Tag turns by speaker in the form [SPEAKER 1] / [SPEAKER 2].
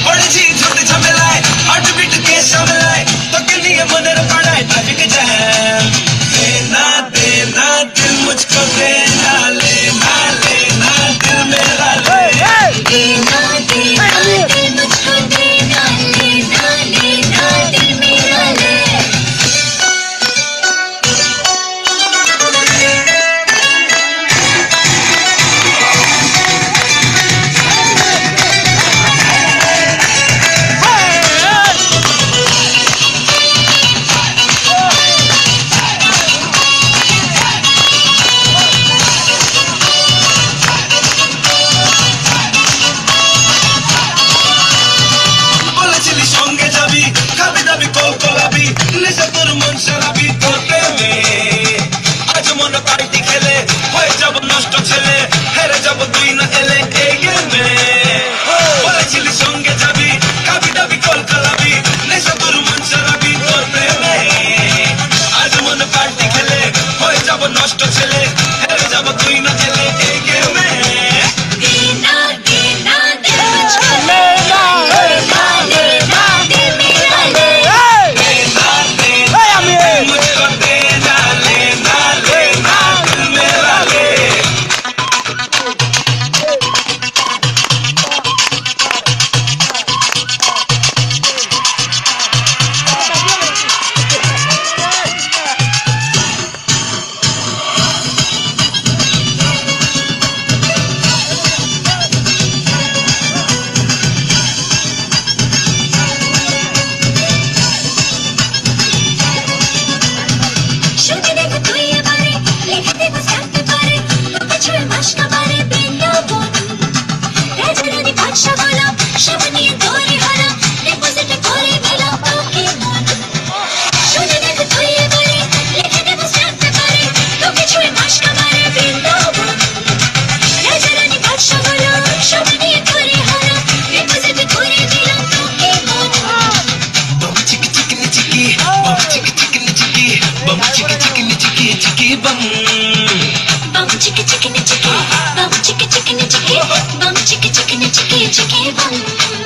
[SPEAKER 1] পড়েছি ছোট ঝামেলায় হার্টবিট কে সামলায় তোকে নিয়ে মনের পাড়ায় ট্রাফিক জ্যাম দেনা দিল মুঝকো দেনা लेना लेना दिल मेरा ले
[SPEAKER 2] देना देना दिल मुझको देना लेना लेना दिल मेरा ले
[SPEAKER 1] বলেছিলি সঙ্গে যাবি খাবি দাবি কল কলাবি নেশা তোর মন সারাবি তোর প্রেমে আজ মনে পার্টি খেলে হয়ে যাব নষ্ট ছেলে হেরে যাব তুই না এলে এই গেমে বলেছিলি সঙ্গে যাবি খাবি দাবি কল কলাবি নেশা তোর মন সারাবি তোর প্রেমে আজ মনে পার্টি খেলে হয়ে যাব নষ্ট ছেলে হেরে যাব তুই না এলে এই গেমে
[SPEAKER 2] देना देना दिल मुझको लेना लेना लेना दिल मेरा ले
[SPEAKER 1] देना देना दिल मुझको देना लेना लेना दिल मेरा ले
[SPEAKER 2] শুনে দেখ তুই এবারে লিখে দেব থাকতে পারে তোকে ছুঁয়ে মাসকা বারে বৃন্দাবন রাজরানী বাদশা বলো সব নিয়ে তৈরি হলো ডিপোজিট করে দিল তোকে মন শুনে দেখ তুই এবারে লিখে দেব থাকতে পারে তোকে ছুঁয়ে মাসকা বারে বৃন্দাবন রাজরানী বাদশা বলো সব নিয়ে তৈরি হলো ডিপোজিট করে দিল তোকে মন
[SPEAKER 1] Bum chicka chickeny chicky, bum chicka chickeny chicky, bum chicka chickeny chicky chicky bum.
[SPEAKER 2] Bum chicka chickeny chicky, bum chicka chickeny chicky, bum chicka chickeny chicky chicky bum.